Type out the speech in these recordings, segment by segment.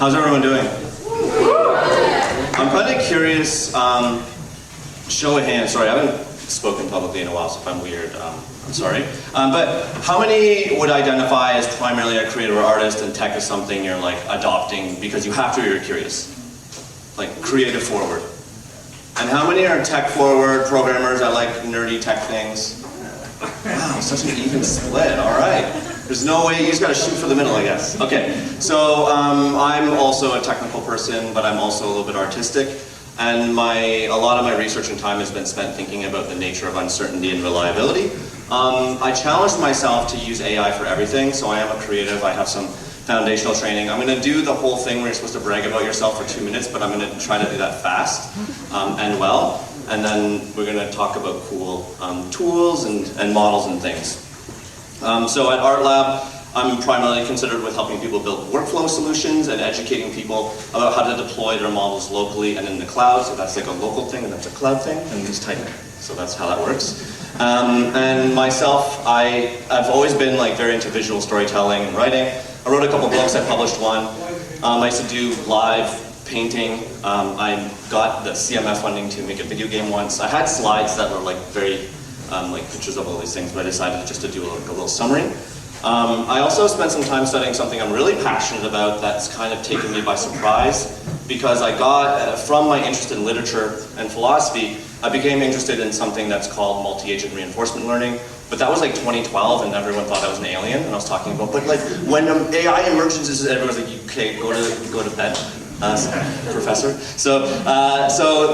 How's everyone doing? I'm kind of curious, show of hands, sorry, I haven't spoken publicly in a while, so if I'm weird, I'm sorry. But how many would identify as primarily a creative or artist and tech is something you're like adopting because you have to or you're curious? Like creative forward. And how many are tech forward programmers that like nerdy tech things? Wow, such an even split, all right. There's no way, you just gotta shoot for the middle, I guess. Okay, so I'm also a technical person, but I'm also a little bit artistic. And a lot of my research and time has been spent thinking about the nature of uncertainty and reliability. I challenged myself to use AI for everything, so I am a creative, I have some foundational training. I'm going to do the whole thing where you're supposed to brag about yourself for 2 minutes, but I'm going to try to do that fast and well. And then we're going to talk about cool tools and models and things. So at Art Lab, I'm primarily considered with helping people build workflow solutions and educating people about how to deploy their models locally and in the cloud. So that's like a local thing and that's a cloud thing, and these type. So that's how that works. And myself, I've always been like very into visual storytelling and writing. I wrote a couple books, I published one. I used to do live painting. I got the CMF funding to make a video game once. I had slides that were like very, like pictures of all these things, but I decided just to do like a little summary. I also spent some time studying something I'm really passionate about that's kind of taken me by surprise, because I got, from my interest in literature and philosophy, I became interested in something that's called multi-agent reinforcement learning. But that was like 2012 and everyone thought I was an alien, and I was talking about, but like when AI emerges, everyone's like, okay, go to bed, professor. So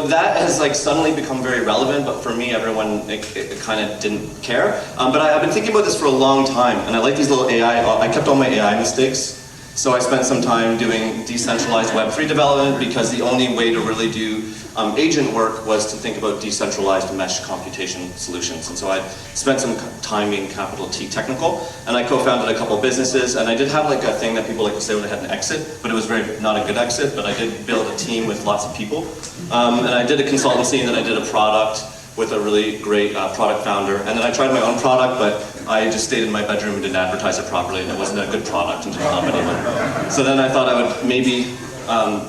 that has like suddenly become very relevant, but for me, everyone, it kind of didn't care. But I've been thinking about this for a long time, and I like these little I kept all my AI mistakes. So I spent some time doing decentralized Web3 development because the only way to really do agent work was to think about decentralized mesh computation solutions. And so I spent some time being capital T technical, and I co-founded a couple businesses, and I did have like a thing that people like to say when I had an exit, but it was not a good exit, but I did build a team with lots of people. And I did a consultancy, and then I did a product with a really great product founder. And then I tried my own product, but I just stayed in my bedroom and didn't advertise it properly, and it wasn't a good product and didn't help anyone. So then I thought I would maybe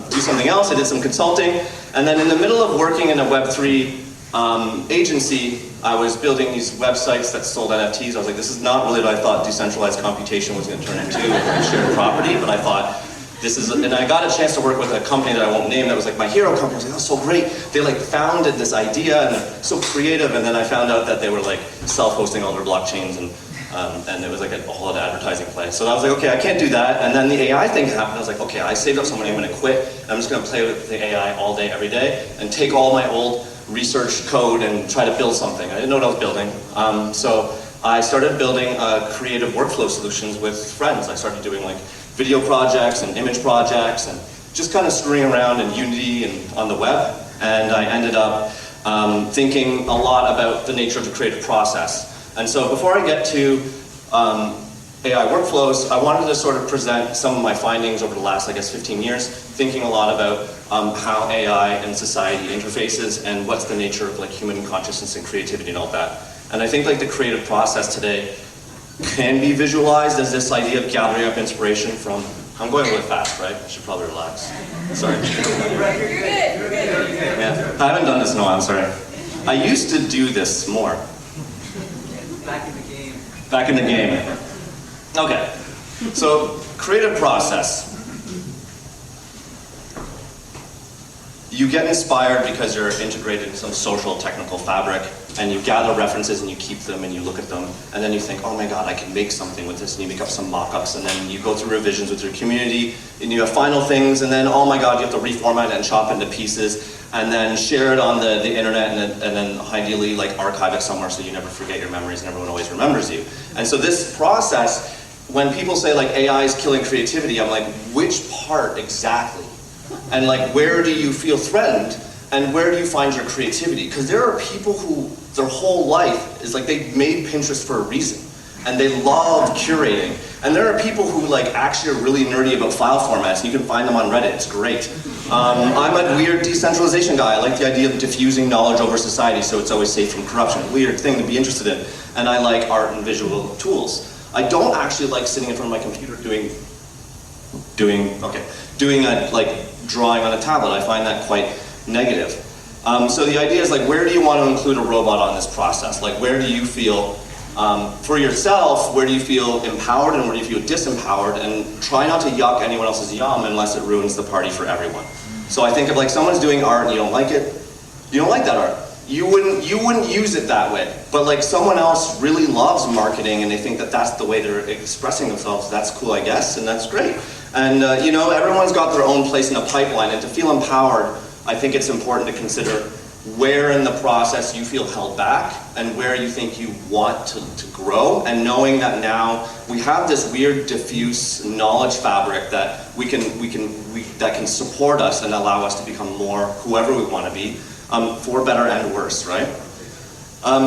do something else. I did some consulting, and then in the middle of working in a Web3 agency, I was building these websites that sold NFTs. I was like, this is not really what I thought decentralized computation was going to turn into with shared property, but I thought, this is, and I got a chance to work with a company that I won't name that was like my hero company. I was like, that's so great. They like founded this idea and they're so creative, and then I found out that they were like self-hosting all their blockchains, and it was like a whole advertising play. So I was like, okay, I can't do that. And then the AI thing happened. I was like, okay, I saved up some money, I'm gonna quit. I'm just gonna play with the AI all day, every day, and take all my old research code and try to build something. I didn't know what I was building. So I started building creative workflow solutions with friends. I started doing like video projects and image projects and just kind of screwing around in Unity and on the web. And I ended up thinking a lot about the nature of the creative process. And so before I get to AI workflows, I wanted to sort of present some of my findings over the last, I guess, 15 years, thinking a lot about how AI and society interfaces and what's the nature of like human consciousness and creativity and all that. And I think like the creative process today can be visualized as this idea of gathering up inspiration from, I'm going really fast, right? I should probably relax. Sorry. You're good. Yeah, I haven't done this in a while, I'm sorry. I used to do this more. Back in the game. Back in the game. Okay, so creative process. You get inspired because you're integrated in some social technical fabric, and you gather references and you keep them and you look at them, and then you think, oh my god, I can make something with this, and you make up some mock-ups, and then you go through revisions with your community, and you have final things, and then, oh my god, you have to reformat it and chop it into pieces, and then share it on the internet, and then ideally like archive it somewhere so you never forget your memories and everyone always remembers you. And so this process, when people say like AI is killing creativity, I'm like, which part exactly? And like, where do you feel threatened? And where do you find your creativity? Because there are people who, their whole life is like, they made Pinterest for a reason. And they love curating. And there are people who like actually are really nerdy about file formats, and you can find them on Reddit, it's great. I'm a weird decentralization guy. I like the idea of diffusing knowledge over society so it's always safe from corruption. Weird thing to be interested in. And I like art and visual tools. I don't actually like sitting in front of my computer doing drawing on a tablet. I find that quite negative. So the idea is like, where do you want to include a robot on this process? Like, where do you feel, for yourself, where do you feel empowered and where do you feel disempowered? And try not to yuck anyone else's yum unless it ruins the party for everyone. So I think if like someone's doing art and you don't like it, you don't like that art. You wouldn't use it that way. But like someone else really loves marketing and they think that that's the way they're expressing themselves, that's cool, I guess, and that's great. And you know, everyone's got their own place in the pipeline, and to feel empowered, I think it's important to consider where in the process you feel held back and where you think you want to grow, and knowing that now we have this weird diffuse knowledge fabric that that can support us and allow us to become more whoever we want to be, for better and worse, right?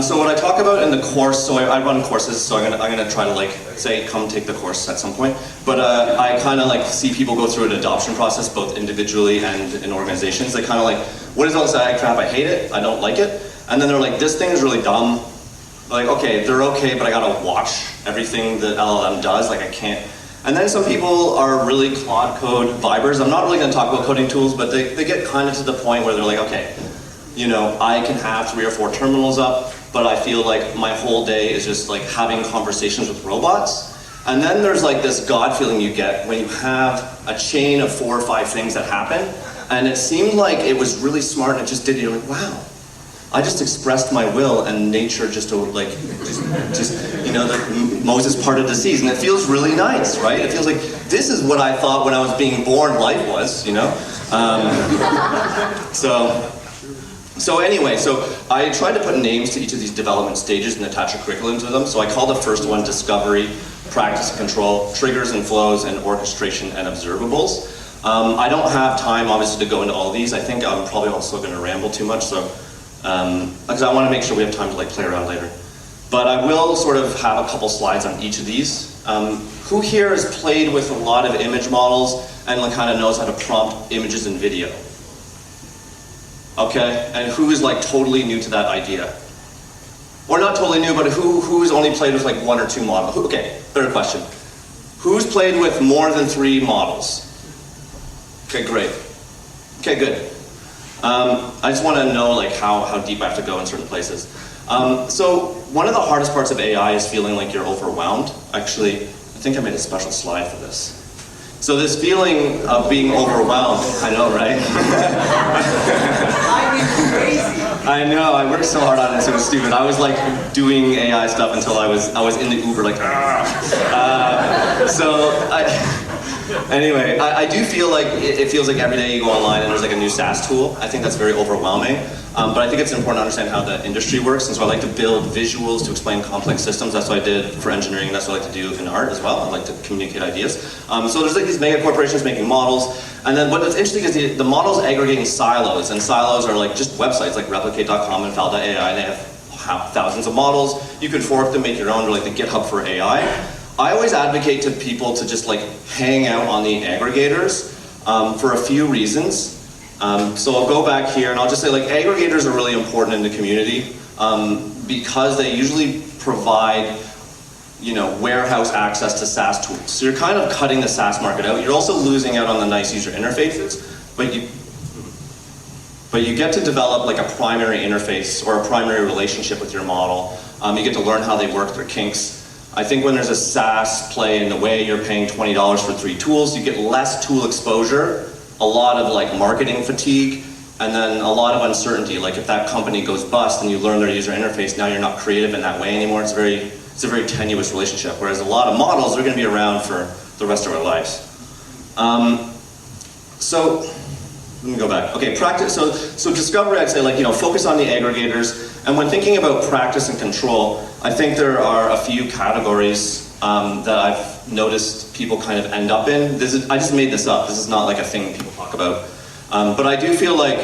So what I talk about in the course, so I run courses, so I'm gonna try to like say, come take the course at some point. But I kind of like see people go through an adoption process, both individually and in organizations. They kind of like, what is all this AI crap? I hate it. I don't like it. And then they're like, this thing is really dumb. Like, okay, they're okay, but I gotta watch everything that LLM does. Like, I can't. And then some people are really Claude Code vibers. I'm not really gonna talk about coding tools, but they get kind of to the point where they're like, okay, you know, I can have 3 or 4 terminals up, but I feel like my whole day is just like having conversations with robots. And then there's like this God feeling you get when you have a chain of 4 or 5 things that happen, and it seemed like it was really smart and it just did it. You're like, wow, I just expressed my will and nature just you know, the Moses parted the seas, and it feels really nice, right? It feels like this is what I thought when I was being born life was, you know? So anyway, so I tried to put names to each of these development stages and attach a curriculum to them. So I call the first one discovery, practice and control, triggers and flows, and orchestration and observables. I don't have time, obviously, to go into all of these. I think I'm probably also going to ramble too much, so because I want to make sure we have time to like play around later. But I will sort of have a couple slides on each of these. Who here has played with a lot of image models and like, kind of knows how to prompt images and video? Okay, and who is like totally new to that idea? Or not totally new, but who's only played with like 1 or 2 models? Okay, better question. Who's played with more than 3 models? Okay, great. Okay, good. I just want to know like how deep I have to go in certain places. So one of the hardest parts of AI is feeling like you're overwhelmed. Actually, I think I made a special slide for this. So this feeling of being overwhelmed, I know, right? I know, I worked so hard on it, so it was stupid. I was like doing AI stuff until I was in the Uber like, anyway, I do feel like it feels like every day you go online and there's like a new SaaS tool. I think that's very overwhelming. But I think it's important to understand how the industry works, and so I like to build visuals to explain complex systems. That's what I did for engineering, and that's what I like to do in art as well. I like to communicate ideas. So there's like these mega corporations making models, and then what's interesting is the models aggregating silos, and silos are like just websites like replicate.com and fal.ai, and they have thousands of models. You can fork them, make your own, or like the GitHub for AI. I always advocate to people to just like hang out on the aggregators for a few reasons. So I'll go back here and I'll just say like aggregators are really important in the community because they usually provide, you know, warehouse access to SaaS tools. So you're kind of cutting the SaaS market out. You're also losing out on the nice user interfaces, but you get to develop like a primary interface or a primary relationship with your model. You get to learn how they work, their kinks. I think when there's a SaaS play in the way you're paying $20 for 3 tools, you get less tool exposure, a lot of like marketing fatigue, and then a lot of uncertainty. Like if that company goes bust and you learn their user interface, now you're not creative in that way anymore. It's a very tenuous relationship. Whereas a lot of models are going to be around for the rest of our lives. So let me go back. Okay, practice. So discovery, I'd say like, you know, focus on the aggregators. And when thinking about practice and control, I think there are a few categories that I've noticed people kind of end up in. I just made this up. This is not like a thing people talk about. But I do feel like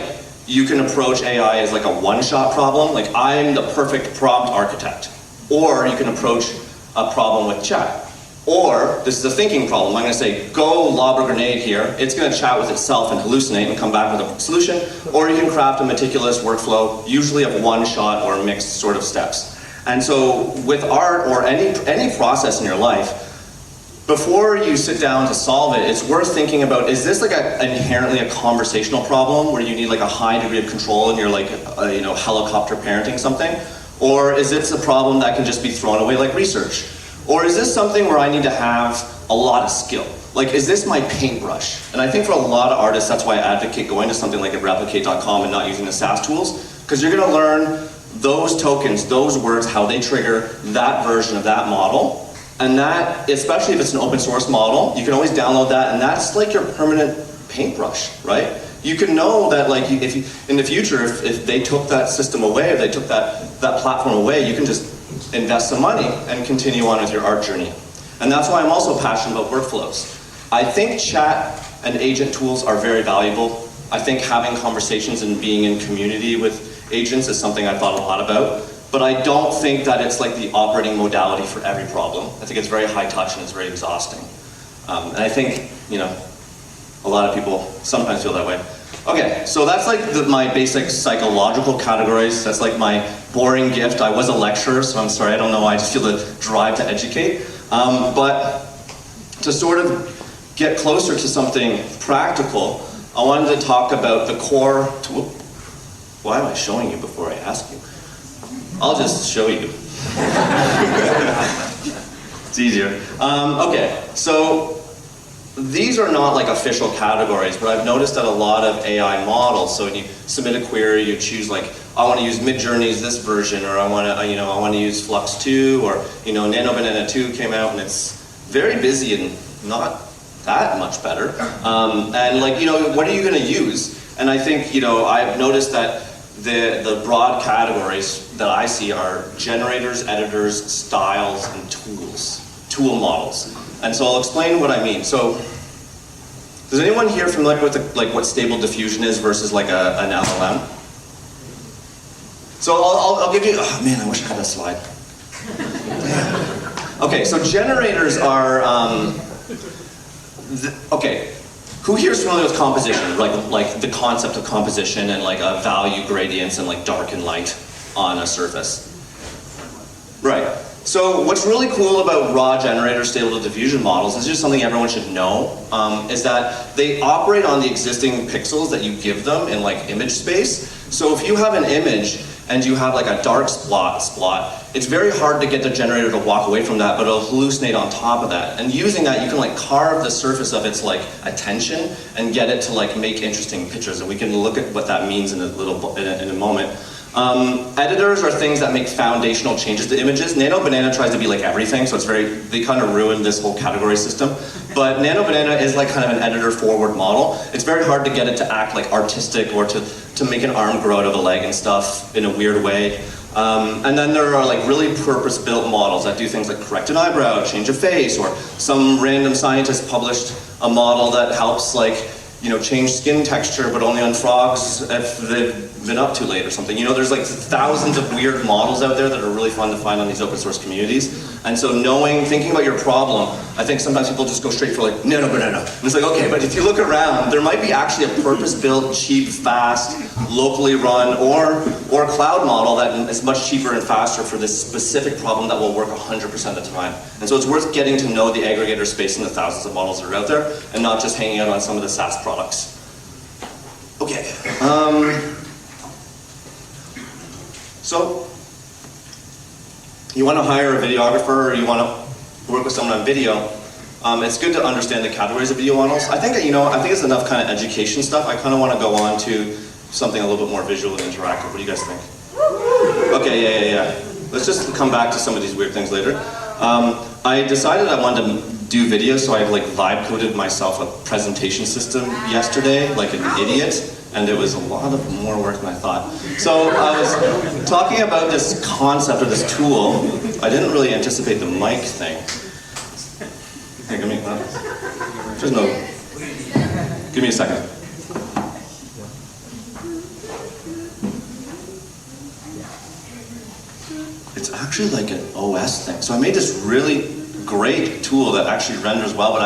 you can approach AI as like a one-shot problem. Like I'm the perfect prompt architect. Or you can approach a problem with chat. Or this is a thinking problem. I'm going to say, go lob a grenade here. It's going to chat with itself and hallucinate and come back with a solution. Or you can craft a meticulous workflow, usually of one shot or mixed sort of steps. And so with art or any process in your life, before you sit down to solve it, it's worth thinking about, is this like inherently a conversational problem where you need like a high degree of control and you're like, you know, helicopter parenting something? Or is this a problem that can just be thrown away like research? Or is this something where I need to have a lot of skill? Like, is this my paintbrush? And I think for a lot of artists, that's why I advocate going to something like replicate.com and not using the SaaS tools, because you're gonna learn those tokens, those words, how they trigger that version of that model. And that, especially if it's an open source model, you can always download that, and that's like your permanent paintbrush, right? You can know that, like, if you, in the future, if they took that system away, if they took that platform away, you can just invest some money and continue on with your art journey. And that's why I'm also passionate about workflows. I think chat and agent tools are very valuable. I think having conversations and being in community with agents is something I've thought a lot about. But I don't think that it's like the operating modality for every problem. I think it's very high touch and it's very exhausting. And I think, you know, a lot of people sometimes feel that way. Okay, so that's like my basic psychological categories. That's like my boring gift. I was a lecturer, so I'm sorry, I don't know why, I just feel the drive to educate. But to sort of get closer to something practical, I wanted to talk about the core tool. Why am I showing you before I ask you? I'll just show you. It's easier. Okay, so these are not like official categories, but I've noticed that a lot of AI models, so when you submit a query, you choose like, I want to use Midjourney's this version, or I want to, I want to use Flux 2, or Nano Banana 2 came out, and it's very busy and not that much better. And like, what are you going to use? And I think, I've noticed that the broad categories that I see are generators, editors, styles, and tools, tool models. And so I'll explain what I mean. So, is anyone here familiar with what stable diffusion is versus like an LLM? So I'll give you, oh man, I wish I had that slide. Okay, so generators are, okay. Who here is familiar with composition, like the concept of composition and like value gradients and like dark and light on a surface? Right. So what's really cool about raw generator stable diffusion models is just something everyone should know, is that they operate on the existing pixels that you give them in like image space. So if you have an image and you have like a dark spot, it's very hard to get the generator to walk away from that, but it'll hallucinate on top of that. And using that, you can like carve the surface of its like attention and get it to like make interesting pictures. And we can look at what that means in a moment. Editors are things that make foundational changes to images. Nano Banana tries to be like everything, so they kind of ruined this whole category system. But Nano Banana is like kind of an editor forward model. It's very hard to get it to act like artistic or to make an arm grow out of a leg and stuff in a weird way. And then there are like really purpose-built models that do things like correct an eyebrow, change a face, or some random scientist published a model that helps like, change skin texture, but only on frogs if they've been up too late or something. There's like thousands of weird models out there that are really fun to find on these open source communities. And so thinking about your problem, I think sometimes people just go straight for like Nano Banana. And it's like, okay, but if you look around, there might be actually a purpose-built, cheap, fast, locally run, or cloud model that is much cheaper and faster for this specific problem that will work 100% of the time. And so it's worth getting to know the aggregator space and the thousands of models that are out there, and not just hanging out on some of the SaaS products. Okay. So, you want to hire a videographer or you want to work with someone on video, it's good to understand the categories of video models. I think it's enough kind of education stuff. I kind of want to go on to something a little bit more visual and interactive. What do you guys think? Okay, yeah. Let's just come back to some of these weird things later. I decided I wanted to do video, so I like vibe coded myself a presentation system yesterday, like an idiot. And it was a lot of more work than I thought. So I was talking about this concept or this tool. I didn't really anticipate the mic thing. Hey, give me that. There's no. Give me a second. It's actually like an OS thing. So I made this really great tool that actually renders well, but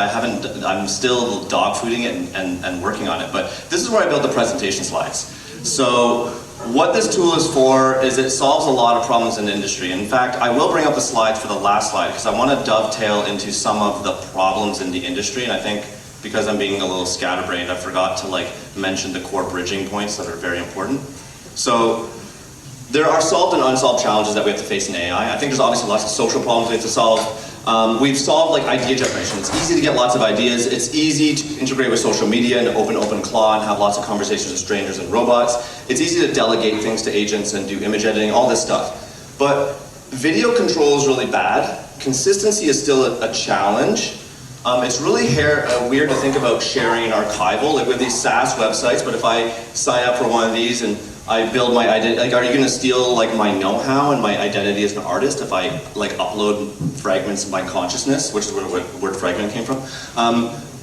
I'm still dog fooding it and working on it. But this is where I built the presentation slides. So what this tool is for is it solves a lot of problems in the industry. In fact, I will bring up the slides for the last slide because I want to dovetail into some of the problems in the industry, and I think because I'm being a little scatterbrained, I forgot to like mention the core bridging points that are very important. So there are solved and unsolved challenges that we have to face in AI. I think there's obviously lots of social problems we have to solve. We've solved like idea generation. It's easy to get lots of ideas. It's easy to integrate with social media and open claw and have lots of conversations with strangers and robots. It's easy to delegate things to agents and do image editing, all this stuff. But video control is really bad. Consistency is still a challenge. It's really weird to think about sharing archival. Like we have these SaaS websites, but if I sign up for one of these and I build my identity, like are you going to steal like my know-how and my identity as an artist if I like upload fragments of my consciousness, which is where the word fragment came from?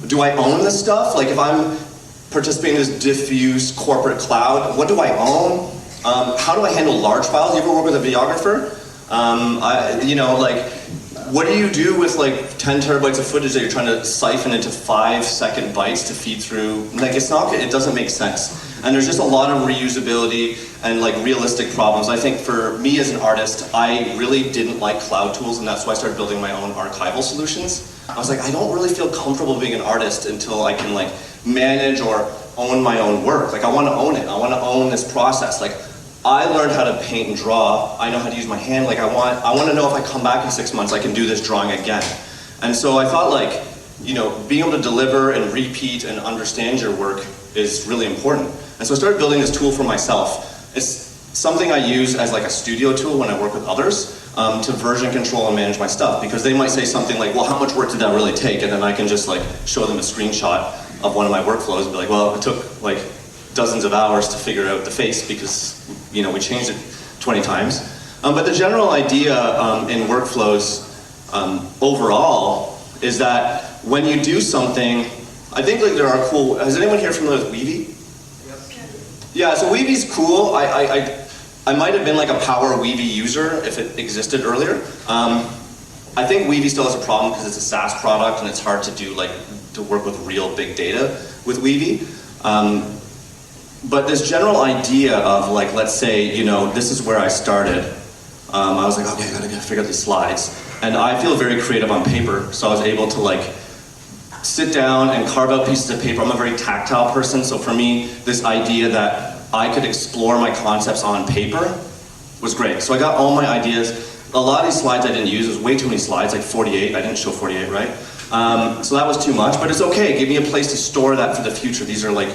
Do I own this stuff? Like if I'm participating in this diffuse corporate cloud, what do I own? How do I handle large files? You ever work with a videographer? What do you do with like 10 terabytes of footage that you're trying to siphon into 5-second bytes to feed through? Like it doesn't make sense. And there's just a lot of reusability and like realistic problems. I think for me as an artist, I really didn't like cloud tools, and that's why I started building my own archival solutions. I was like, I don't really feel comfortable being an artist until I can like manage or own my own work. Like I want to own it. I want to own this process. Like I learned how to paint and draw. I know how to use my hand. Like I want to know if I come back in 6 months, I can do this drawing again. And so I thought like, being able to deliver and repeat and understand your work is really important. And so I started building this tool for myself. It's something I use as like a studio tool when I work with others to version control and manage my stuff, because they might say something like, well, how much work did that really take? And then I can just like show them a screenshot of one of my workflows and be like, well, it took like dozens of hours to figure out the face because we changed it 20 times. But the general idea in workflows overall is that when you do something, I think like there are cool, is anyone here familiar with Weavy? Yeah, so Weavy's cool. I might have been like a power Weavy user if it existed earlier. I think Weavy still has a problem because it's a SaaS product and it's hard to do to work with real big data with Weavy. But this general idea of like, let's say, this is where I started. I was like, okay, I gotta figure out these slides. And I feel very creative on paper, so I was able to like sit down and carve out pieces of paper. I'm a very tactile person, so for me, this idea that I could explore my concepts on paper was great. So I got all my ideas. A lot of these slides I didn't use. It was way too many slides, like 48. I didn't show 48, right? So that was too much, but it's okay. It gave me a place to store that for the future. These are like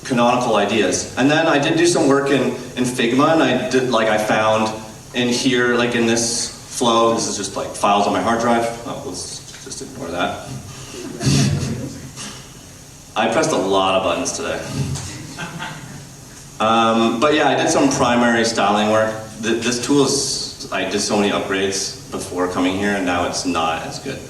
canonical ideas. And then I did do some work in Figma, and I found in here, like in this flow, this is just like files on my hard drive. Oh, let's just ignore that. I pressed a lot of buttons today. But yeah, I did some primary styling work. This tool I did so many upgrades before coming here, and now it's not as good.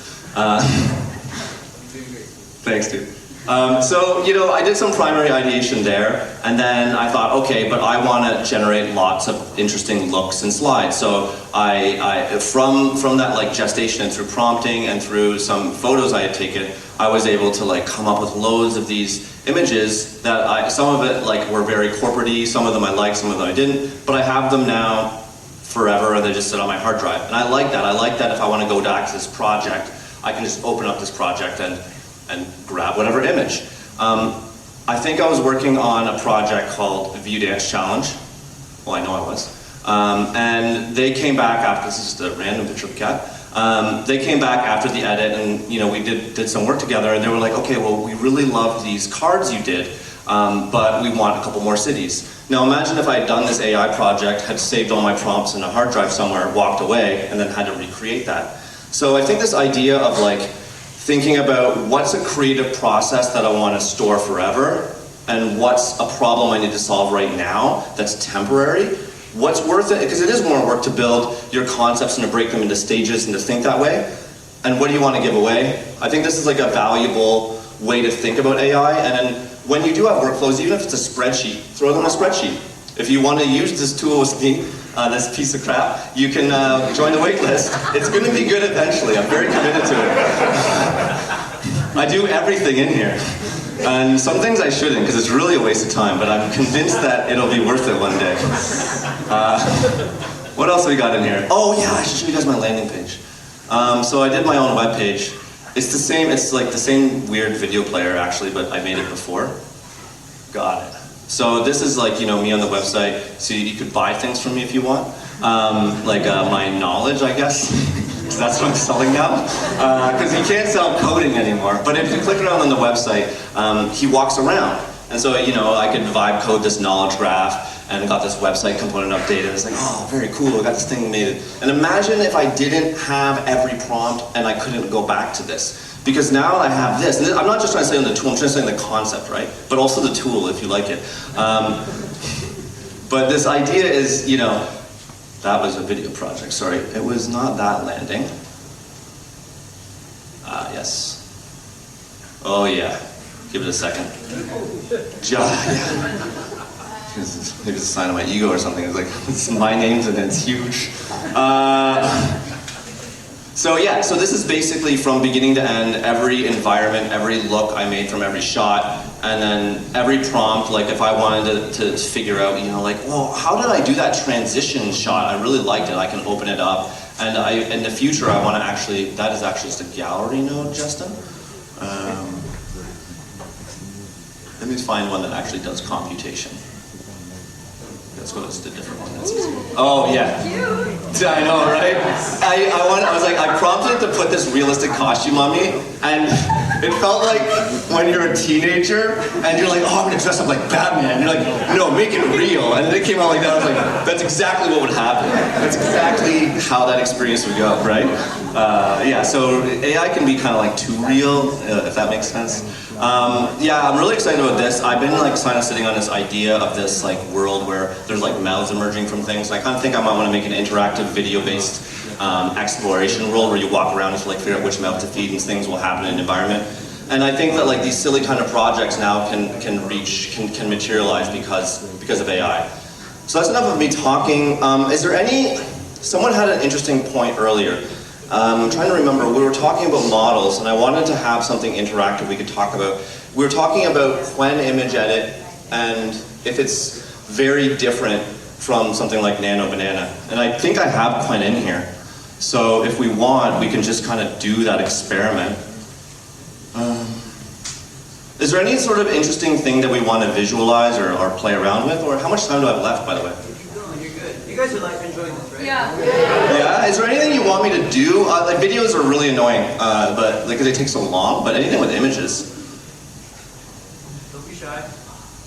Thanks, dude. I did some primary ideation there, and then I thought, okay, but I want to generate lots of interesting looks and slides. So from that like gestation and through prompting and through some photos I had taken, I was able to like come up with loads of these images that some of it like were very corporate-y, some of them I liked, some of them I didn't, but I have them now forever, and they just sit on my hard drive. And I like that. I like that if I want to go back to this project, I can just open up this project and grab whatever image. I think I was working on a project called View Dance Challenge. Well, I know I was. And they came back after, this is just a random picture of a cat. They came back after the edit, and we did some work together, and they were like, okay, well, we really loved these cards you did, but we want a couple more cities. Now imagine if I had done this AI project, had saved all my prompts in a hard drive somewhere, walked away, and then had to recreate that. So I think this idea of like, thinking about what's a creative process that I want to store forever, and what's a problem I need to solve right now that's temporary. What's worth it, because it is more work to build your concepts and to break them into stages and to think that way. And what do you want to give away? I think this is like a valuable way to think about AI, and then when you do have workflows, even if it's a spreadsheet, throw them in a spreadsheet. If you want to use this tool with me, this piece of crap, you can join the wait list. It's going to be good eventually. I'm very committed to it. I do everything in here. And some things I shouldn't, because it's really a waste of time, but I'm convinced that it'll be worth it one day. What else we got in here? Oh yeah, I should show you guys my landing page. So I did my own web page. It's the same, it's like the same weird video player actually, but I made it before. Got it. So this is like, you know, me on the website, so you could buy things from me if you want. My knowledge, I guess. That's what I'm selling now. Because you can't sell coding anymore. But if you click around on the website, he walks around. And so, you know, I could vibe code this knowledge graph and got this website component updated. It's like, oh, very cool, I got this thing made. And imagine if I didn't have every prompt and I couldn't go back to this. Because now I have this. And I'm not just trying to say on the tool, I'm trying to say on the concept, right? But also the tool, if you like it. But this idea is, you know, that was a video project, sorry. It was not that landing. Yes. Oh yeah, give it a second. Yeah. Maybe it's a sign of my ego or something. It's like, it's my name's and it's huge. So yeah, so this is basically from beginning to end, every environment, every look I made from every shot, and then every prompt, like if I wanted to figure out, you know, like, well, how did I do that transition shot? I really liked it, I can open it up. And in the future, I want to actually, that is actually just a gallery node, Justin. Let me find one that actually does computation. Let's go to a different one. That's easy. Oh yeah. Cute. I know, right? I was like, I prompted it to put this realistic costume on me, and it felt like when you're a teenager and you're like, oh, I'm gonna dress up like Batman. You're like, no, make it real. And then it came out like that. I was like, that's exactly what would happen. That's exactly how that experience would go, right? Yeah. So AI can be kind of like too real, if that makes sense. Yeah, I'm really excited about this. I've been like kind of sitting on this idea of this like world where there's like mouths emerging from things. And I kind of think I might want to make an interactive video-based exploration world where you walk around and like figure out which mouth to feed and things will happen in an environment. And I think that like these silly kind of projects now can materialize because of AI. So that's enough of me talking. Is there someone had an interesting point earlier. I'm trying to remember, we were talking about models and I wanted to have something interactive we could talk about. We were talking about Qwen image edit and if it's very different from something like Nano Banana. And I think I have Qwen in here. So if we want, we can just kind of do that experiment. Is there any sort of interesting thing that we want to visualize or play around with? Or how much time do I have left, by the way? You're good. You guys are like enjoying this, right? Yeah. Yeah? Is there anything you want me to do? Like videos are really annoying, but like they take so long. But anything with images. Don't be shy.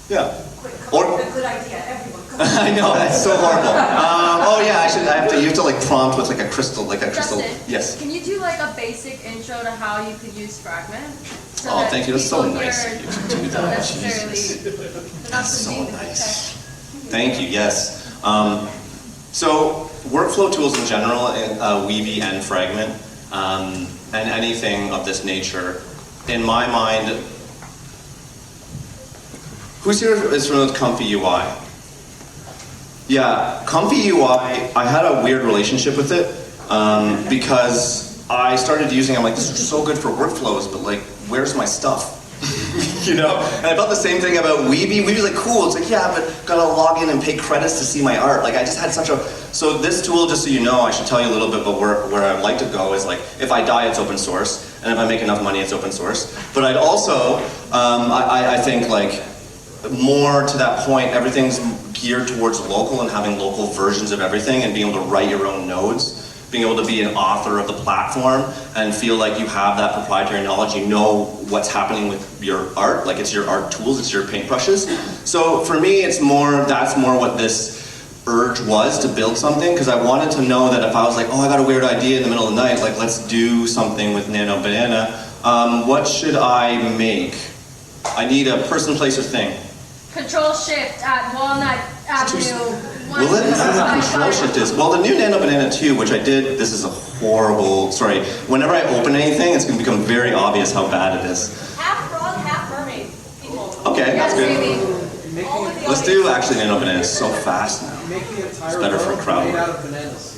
Yeah. Quick, come up with a good idea, everyone. Come on. I know, that's so horrible. Oh yeah, you have to like prompt with like a crystal, Justin, yes. Can you do like a basic intro to how you could use Fragment? So Oh, that thank you, that's so people nice here of you to do don't that, necessarily- Jesus. they're not That's so deep in the nice. tech. Thank you, yes. So workflow tools in general, Weavy and Fragment, and anything of this nature, in my mind, who's here is familiar with Comfy UI? Yeah, Comfy UI, I had a weird relationship with it because I started using it, I'm like, this is so good for workflows, but like, where's my stuff? You know? And I felt the same thing about Weavy. Weavy's like, cool, it's like, yeah, but gotta log in and pay credits to see my art. Like, I just had such a... So this tool, just so you know, I should tell you a little bit about where I'd like to go is like, if I die, it's open source, and if I make enough money, it's open source. But I'd also, I think like, more to that point, everything's geared towards local and having local versions of everything and being able to write your own nodes, being able to be an author of the platform and feel like you have that proprietary knowledge, you know what's happening with your art, like it's your art tools, it's your paintbrushes. So for me, that's more what this urge was to build something, because I wanted to know that if I was like, oh, I got a weird idea in the middle of the night, like let's do something with Nano Banana, what should I make? I need a person, place, or thing. Control-Shift at Walnut Avenue. Well, let me know what Control-Shift is. Well, the new Nano Banana 2, which I did, this is a horrible, sorry, whenever I open anything, it's going to become very obvious how bad it is. Half frog, half mermaid. People. Okay, that's Yes, good. baby. All of the Let's do actually Nano Banana, it's so fast now. Make the entire It's better for world crowd made work. out of bananas.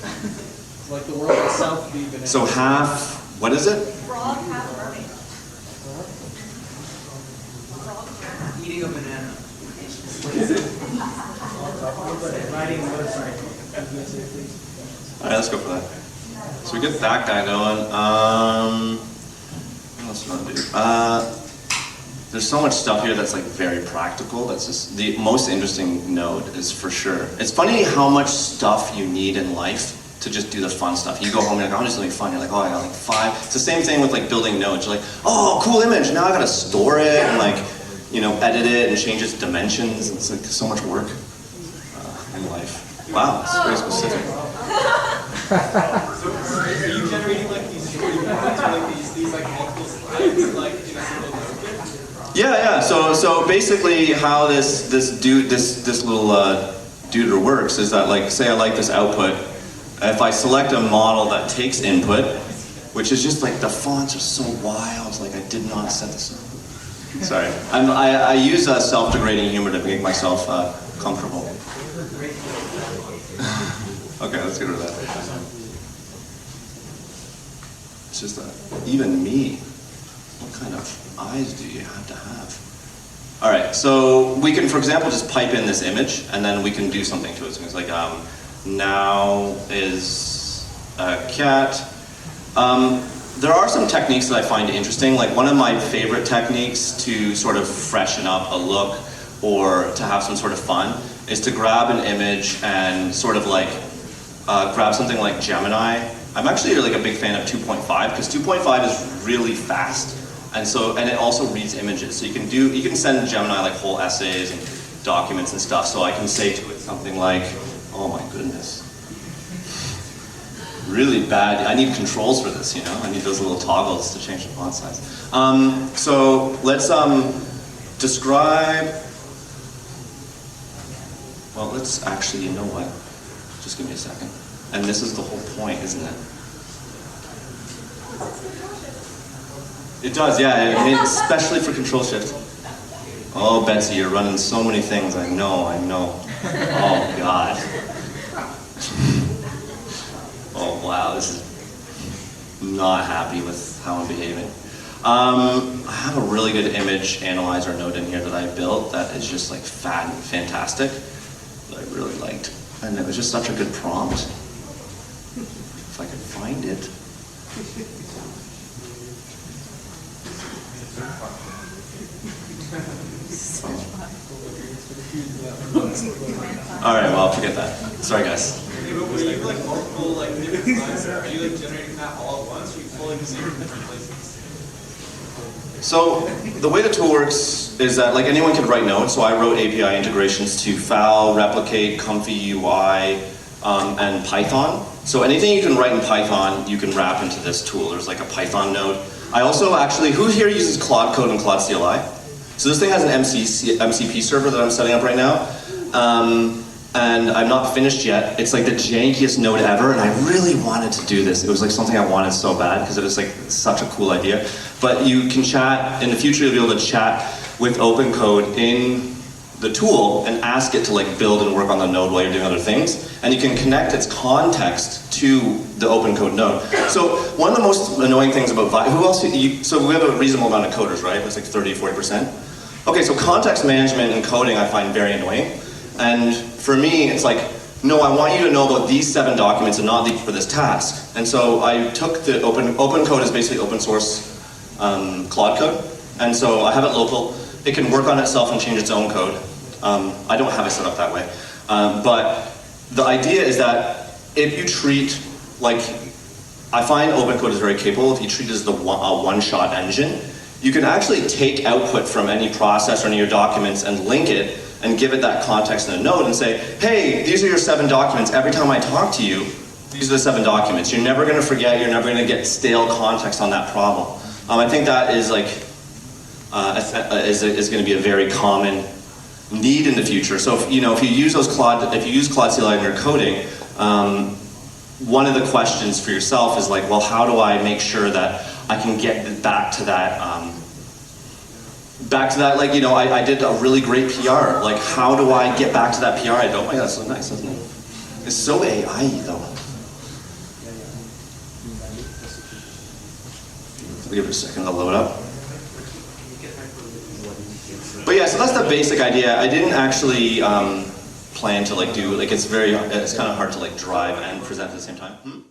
Like the world itself be bananas. So half, what is it? frog, half mermaid. Eating a banana. Riding a motorcycle. All right, let's go for that. So we get that guy going. What else do I want to do? There's so much stuff here that's like very practical. That's just the most interesting node is for sure. It's funny how much stuff you need in life to just do the fun stuff. You go home and you're like, I'm just doing fun. You're like, oh, I got like 5. It's the same thing with like building nodes. You're like, oh, cool image. Now I gotta store it and like, you know, edit it and change its dimensions. It's like so much work in life. Wow, this is very specific. So are you generating like these story points or like these like multiple slides like in a single node? Yeah. So basically, how this little duder works is that, like, say I like this output. If I select a model that takes input, which is just like the fonts are so wild, like I did not set this up. Sorry, I use self-degrading humor to make myself comfortable. Okay, let's get rid of that. It's just even me. What kind of eyes do you have to have? All right, so we can, for example, just pipe in this image, and then we can do something to it. So it's like, now is a cat. There are some techniques that I find interesting. Like one of my favorite techniques to sort of freshen up a look or to have some sort of fun is to grab an image and sort of like grab something like Gemini. I'm actually like a big fan of 2.5 because 2.5 is really fast. And it also reads images. So you can send Gemini like whole essays and documents and stuff. So I can say to it something like, oh my goodness, really bad. I need controls for this, you know? I need those little toggles to change the font size. So let's describe, well, let's actually, you know what? Just give me a second. And this is the whole point, isn't it? It does, yeah, I mean, especially for Control+Shift. Oh, Betsy, you're running so many things. I know. Oh, God. Oh, wow, this is not happy with how I'm behaving. I have a really good image analyzer node in here that I built that is just like fantastic, that I really liked. And it was just such a good prompt. If I could find it. All right, well, forget that. Sorry, guys. When you have like multiple like different slides, are you like generating that all at once, or are you pulling the same from different places? So the way the tool works is that like anyone can write nodes. So I wrote API integrations to FAL, Replicate, Comfy UI, and Python. So anything you can write in Python, you can wrap into this tool. There's like a Python node. I also actually, who here uses Claude Code and Claude CLI? So this thing has an MCP server that I'm setting up right now. And I'm not finished yet. It's like the jankiest node ever, and I really wanted to do this. It was like something I wanted so bad because it was like such a cool idea. But you can chat, in the future you'll be able to chat with OpenCode in the tool and ask it to like build and work on the node while you're doing other things. And you can connect its context to the OpenCode node. So one of the most annoying things about so we have a reasonable amount of coders, right? It's like 30-40%. Okay, so context management and coding I find very annoying. And for me, it's like, no, I want you to know about these 7 documents and not leave for this task. And so I took the OpenCode is basically open source Claude code. And so I have it local. It can work on itself and change its own code. I don't have it set up that way. But the idea is that if you treat, like, I find OpenCode is very capable if you treat it as a one-shot engine. You can actually take output from any process or any of your documents and link it and give it that context in a node and say, hey, these are your 7 documents. Every time I talk to you, these are the 7 documents. You're never going to forget, you're never going to get stale context on that problem. I think that is like, is going to be a very common need in the future. So if you use Claude CLI in your coding, one of the questions for yourself is like, well, how do I make sure that I can get back to that, like, I did a really great PR. Like, how do I get back to that PR? Oh my God, that's so nice, isn't it? It's so AI though. I'll give it a second to load up. But yes, so that's the basic idea. I didn't actually plan to like do, like it's kind of hard to like drive and present at the same time.